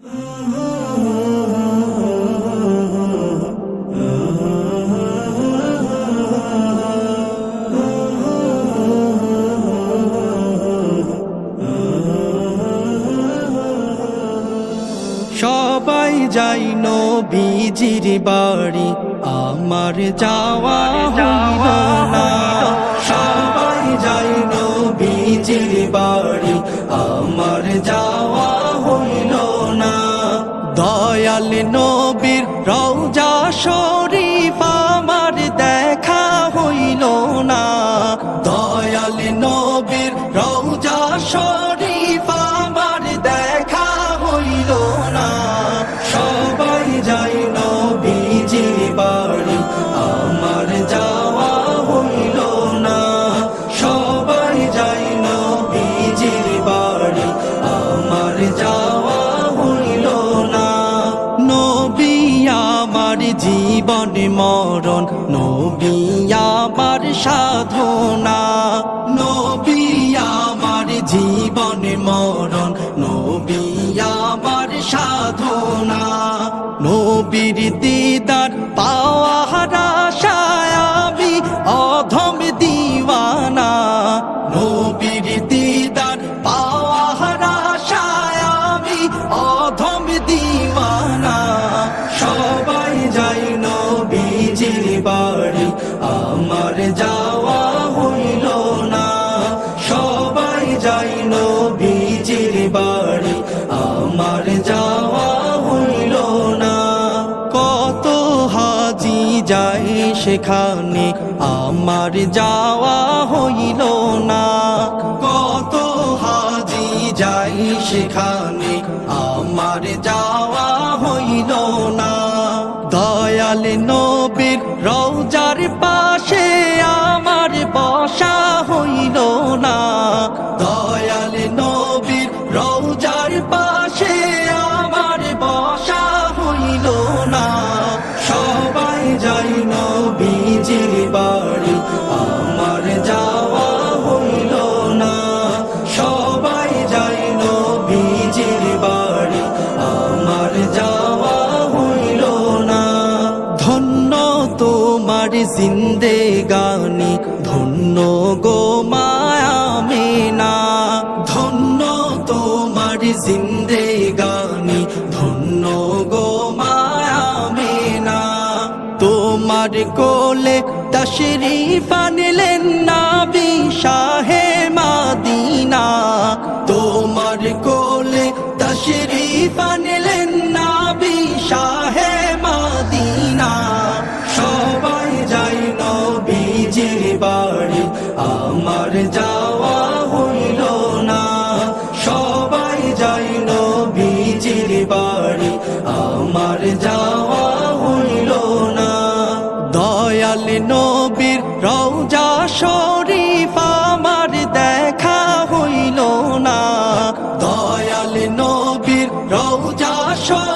সবাই যাই নবীজির বাড়ি, আমার যাওয়া হইল না। সবাই যাই নবীজির বাড়ি, আমার যাওয়া হইল না। দয়াল নবীর রওজা শরীফ আমার দেখা হইল না। দয়াল নবীর রওজা শরীফ আমার দেখা হইল না। সবাই যাই নবীজির বাড়ি, আমার যাওয়া হইল না। সবাই যাই নবীজির বাড়ি, আমার যাওয়া হইল না। নবী আমার জীবন মরণ, নবী আমার সাধনা। নবী আমার জীবন মরণ, নবী আমার সাধনা। নবীর দিদার পাওয়ার আশায় আমি অধম দিওয়ানা। নবীর দিদার পাওয়ার আশায় আমি অধম দিওয়ানা। সবাই যাই নবীজির বাড়ি, আমার যাওয়া হইল না। সবাই যাই নবীজির বাড়ি, আমার যাওয়া হইল না। কত হাজি যাই সেখানে, আমার যাওয়া হইল না। কত হাজি যাই সেখানে, আমার যাওয়া হইল না। দয়াল নবীর রওজার পাশে আমার বসা হইল না। দয়াল নবীর রওজার পাশে আমার বসা হইল না। সবাই যাই নবীজির বাড়ি, আমার যাওয়া হইল না। সবাই যাই নবীজির বাড়ি, আমার যাওয়া হইল না। ধন্য তোমার জিন্দেগানি, ধন্য গো মায়ামিনা। ধন্য তোমার জিন্দেগানি, ধন্য গো মায়ামিনা। তোমার কোলে তশরিফ আনলেন নবী শাহে মদিনা। তোমার কোলে তশরিফ আনলেন নবী শাহে মদিনা। সবাই যাই নবীজির বাড়ি, আমার যাওয়া হইল না। সবাই যাই নবীজির বাড়ি, আমার যাওয়া হইল না। দয়াল নবীর রওজা শরীফ আমার দেখা হইল না। দয়াল নবীর রওজা শরীফ